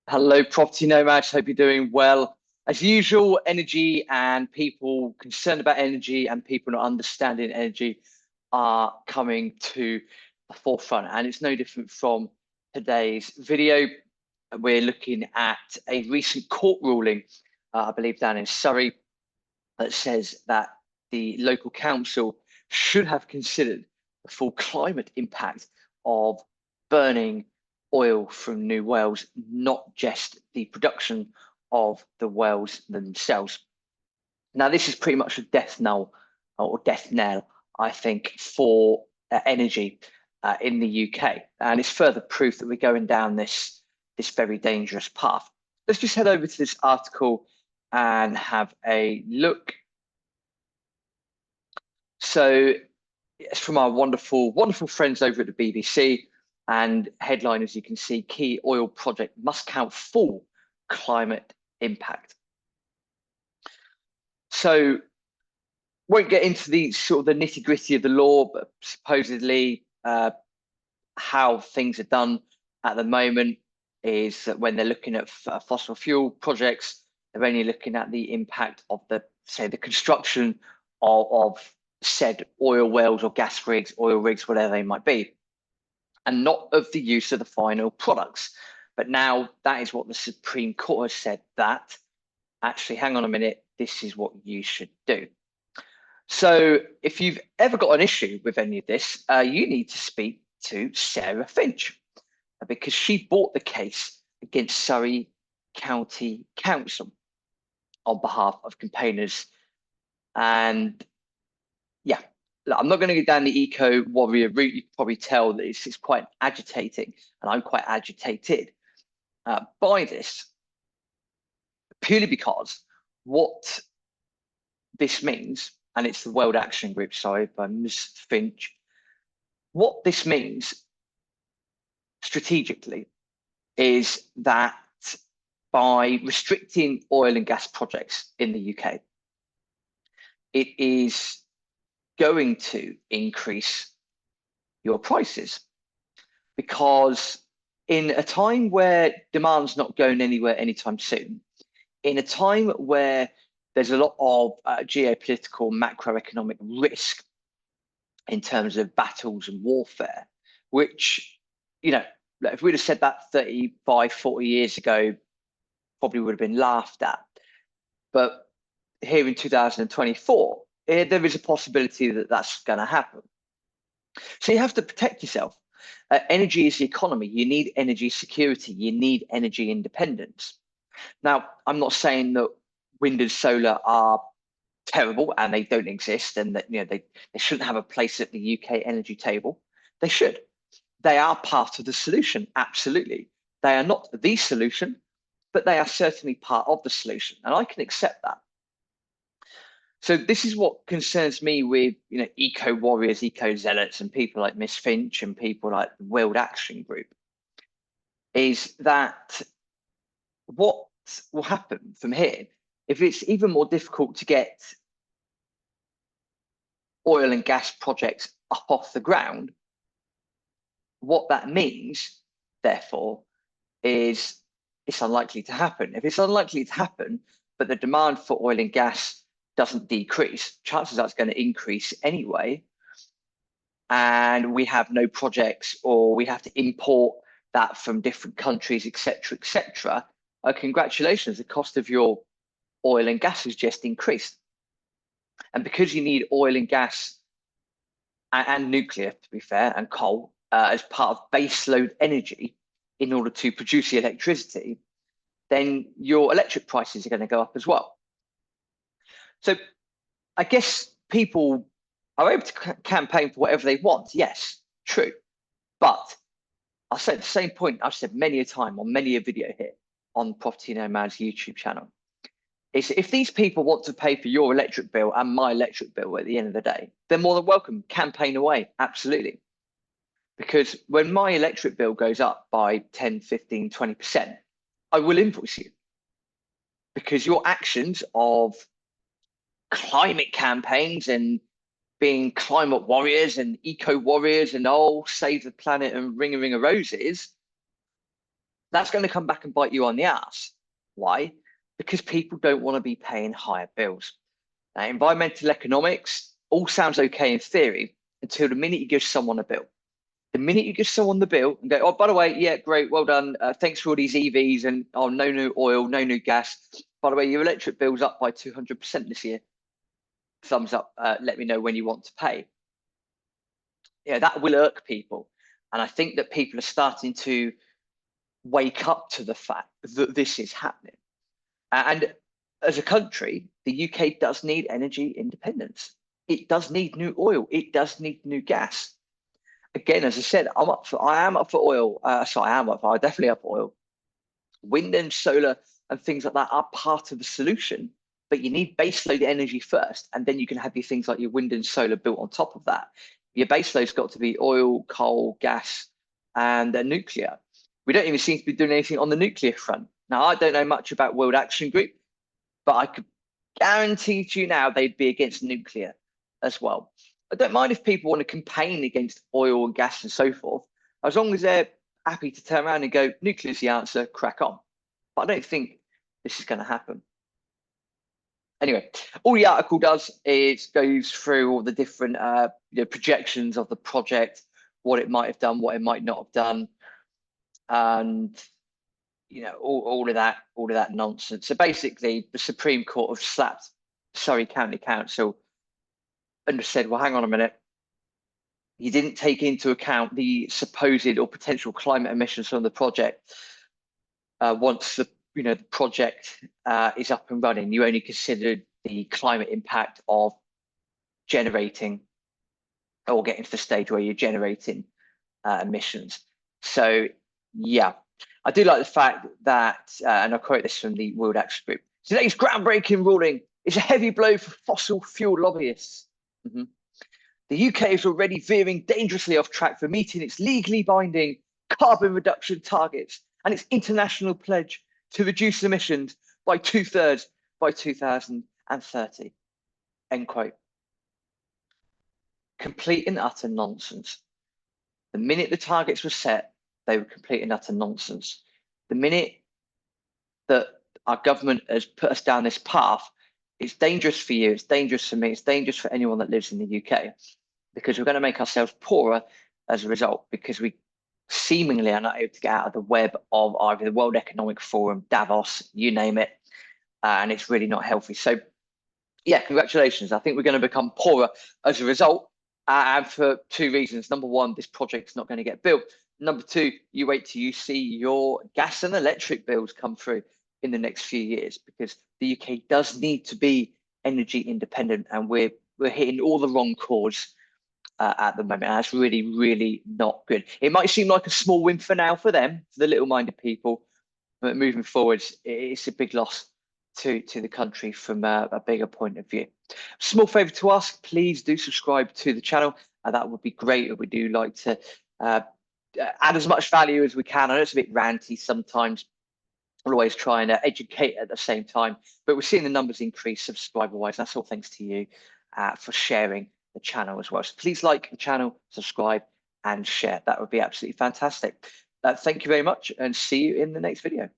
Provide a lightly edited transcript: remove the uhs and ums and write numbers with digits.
Hello, property nomads. Hope you're doing well. As usual, energy and people concerned about energy and people not understanding energy are coming to the forefront. And it's no different from today's video. We're looking at a recent court ruling, I believe down in Surrey, that says that the local council should have considered the full climate impact of burning oil from new wells, not just the production of the wells themselves. Now, this is pretty much a death knell, I think, for energy in the UK. And it's further proof that we're going down this very dangerous path. Let's just head over to this article and have a look. So it's from our wonderful friends over at the BBC, and headline, as you can see, key oil project must count full climate impact. So won't get into the sort of the nitty gritty of the law, but supposedly how things are done at the moment is that when they're looking at fossil fuel projects, they're only looking at the impact of the construction of said oil wells or gas rigs, oil rigs, whatever they might be, and not of the use of the final products. But now that is what the Supreme Court has said, that actually, hang on a minute, this is what you should do. So if you've ever got an issue with any of this, you need to speak to Sarah Finch, because she brought the case against Surrey County Council on behalf of campaigners. And yeah, I'm not going to go down the eco warrior route. You can probably tell that it's quite agitating, and I'm quite agitated by this, purely because what this means, and it's the World Action Group, sorry, by Ms. Finch, what this means strategically is that by restricting oil and gas projects in the UK, it is going to increase your prices, because in a time where demand's not going anywhere anytime soon, in a time where there's a lot of geopolitical macroeconomic risk in terms of battles and warfare, which, you know, if we'd have said that 35, 40 years ago, probably would have been laughed at. But here in 2024, there is a possibility that that's going to happen. So you have to protect yourself. Energy is the economy. You need energy security. You need energy independence. Now, I'm not saying that wind and solar are terrible and they don't exist, and that they shouldn't have a place at the UK energy table. They should. They are part of the solution. Absolutely. They are not the solution, but they are certainly part of the solution, and I can accept that. So this is what concerns me with eco warriors, eco zealots, and people like Miss Finch and people like the World Action Group, is that what will happen from here, if it's even more difficult to get oil and gas projects up off the ground, what that means, therefore, is it's unlikely to happen. If it's unlikely to happen, but the demand for oil and gas doesn't decrease, chances are it's going to increase anyway, and we have no projects, or we have to import that from different countries, etc. Congratulations, the cost of your oil and gas has just increased. And because you need oil and gas and nuclear, to be fair, and coal as part of baseload energy in order to produce the electricity, then your electric prices are going to go up as well. So I guess people are able to campaign for whatever they want. Yes, true. But I'll say the same point I've said many a time on many a video here on Property Nomads YouTube channel. Is if these people want to pay for your electric bill and my electric bill at the end of the day, they're more than welcome. Campaign away. Absolutely. Because when my electric bill goes up by 10, 15, 20%, I will invoice you. Because your actions of climate campaigns and being climate warriors and eco warriors and save the planet and ring a roses, That's going to come back and bite you on the ass. Why? Because people don't want to be paying higher bills. Now, environmental economics all sounds okay in theory until the minute you give someone a bill. The minute you give someone the bill and go, oh, by the way, yeah, great, well done. Thanks for all these EVs and oh, no new oil, no new gas. By the way, your electric bill's up by 200% this year. Thumbs up. Let me know when you want to pay. Yeah, that will irk people. And I think that people are starting to wake up to the fact that this is happening. And as a country, the UK does need energy independence. It does need new oil. It does need new gas. Again, as I said, I am up for oil. I definitely up for oil. Wind and solar and things like that are part of the solution, but you need baseload energy first, and then you can have your things like your wind and solar built on top of that. Your baseload's got to be oil, coal, gas, and nuclear. We don't even seem to be doing anything on the nuclear front. Now, I don't know much about World Action Group, but I could guarantee to you now they'd be against nuclear as well. I don't mind if people want to campaign against oil and gas and so forth, as long as they're happy to turn around and go, nuclear's the answer, crack on. But I don't think this is going to happen. Anyway, all the article does is goes through all the different projections of the project, what it might have done, what it might not have done, and all of that nonsense. So basically, the Supreme Court have slapped Surrey County Council and said, well, hang on a minute. You didn't take into account the supposed or potential climate emissions from the project. Once the project is up and running, you only considered the climate impact of generating or getting to the stage where you're generating emissions. So yeah, I do like the fact that, and I quote this from the World Action Group, today's groundbreaking ruling is a heavy blow for fossil fuel lobbyists. The UK is already veering dangerously off track for meeting its legally binding carbon reduction targets and its international pledge to reduce emissions by 2/3 by 2030. End quote. Complete and utter nonsense. The minute the targets were set, they were complete and utter nonsense. The minute that our government has put us down this path, it's dangerous for you, it's dangerous for me, it's dangerous for anyone that lives in the UK, because we're going to make ourselves poorer as a result, because we seemingly are not able to get out of the web of either the World Economic Forum, Davos, you name it, and it's really not healthy. So yeah, congratulations. I think we're going to become poorer as a result, and for two reasons. Number one, this project's not going to get built. Number two, you wait till you see your gas and electric bills come through in the next few years, because the UK does need to be energy independent, and we're hitting all the wrong chords at the moment. And that's really, really not good. It might seem like a small win for now for them, for the little-minded people, but moving forwards, it's a big loss to the country from a bigger point of view. Small favor to ask, please do subscribe to the channel. That would be great. We do like to add as much value as we can. I know it's a bit ranty sometimes. We're always trying to educate at the same time, but we're seeing the numbers increase subscriber-wise. That's all thanks to you for sharing the channel as well. So please like the channel, subscribe, and share. That would be absolutely fantastic. Thank you very much, and see you in the next video.